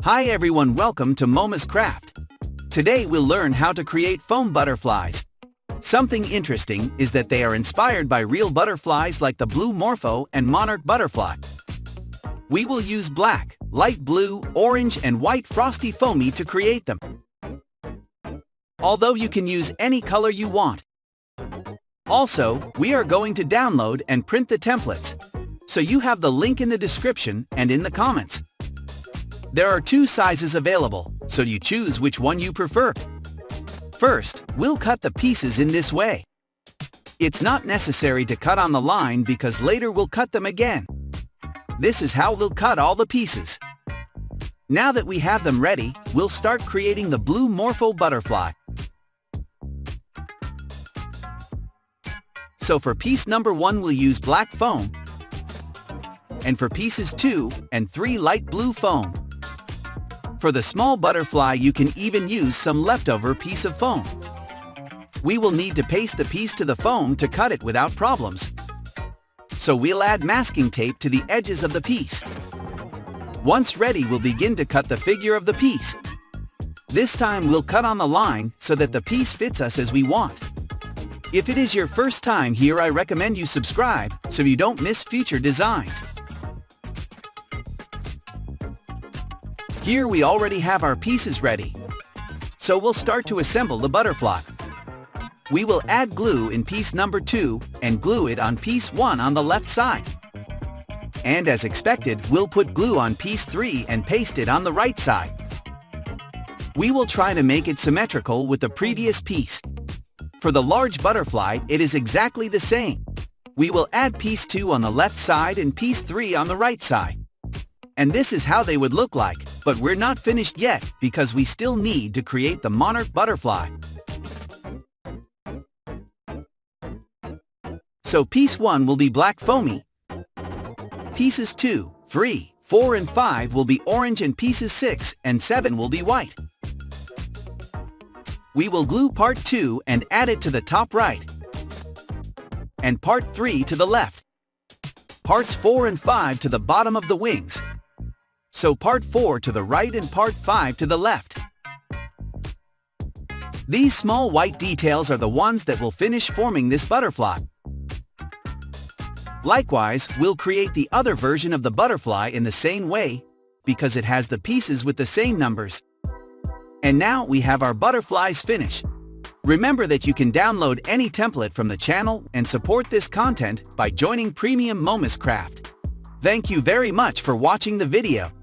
Hi everyone, welcome to Momuscraft. Today we'll learn how to create foam butterflies. Something interesting is that they are inspired by real butterflies like the blue Morpho and Monarch butterfly. We will use black, light blue, orange and white frosty foamy to create them. Although you can use any color you want. Also, we are going to download and print the templates. So you have the link in the description and in the comments. There are two sizes available, so you choose which one you prefer. First, we'll cut the pieces in this way. It's not necessary to cut on the line because later we'll cut them again. This is how we'll cut all the pieces. Now that we have them ready, we'll start creating the blue Morpho butterfly. So for piece number 1 we'll use black foam, and for pieces 2 and 3 light blue foam. For the small butterfly you can even use some leftover piece of foam. We will need to paste the piece to the foam to cut it without problems. So we'll add masking tape to the edges of the piece. Once ready, we'll begin to cut the figure of the piece. This time we'll cut on the line so that the piece fits us as we want. If it is your first time here, I recommend you subscribe so you don't miss future designs. Here we already have our pieces ready. So we'll start to assemble the butterfly. We will add glue in piece number 2 and glue it on piece 1 on the left side. And as expected, we'll put glue on piece 3 and paste it on the right side. We will try to make it symmetrical with the previous piece. For the large butterfly, it is exactly the same. We will add piece 2 on the left side and piece 3 on the right side. And this is how they would look like, but we're not finished yet because we still need to create the Monarch butterfly. So piece 1 will be black foamy. Pieces 2, 3, 4 and 5 will be orange and pieces 6 and 7 will be white. We will glue part 2 and add it to the top right. And part 3 to the left. Parts 4 and 5 to the bottom of the wings. So part 4 to the right and part 5 to the left. These small white details are the ones that will finish forming this butterfly. Likewise, we'll create the other version of the butterfly in the same way because it has the pieces with the same numbers. And now we have our butterflies finished. Remember that you can download any template from the channel and support this content by joining Premium Momuscraft. Thank you very much for watching the video.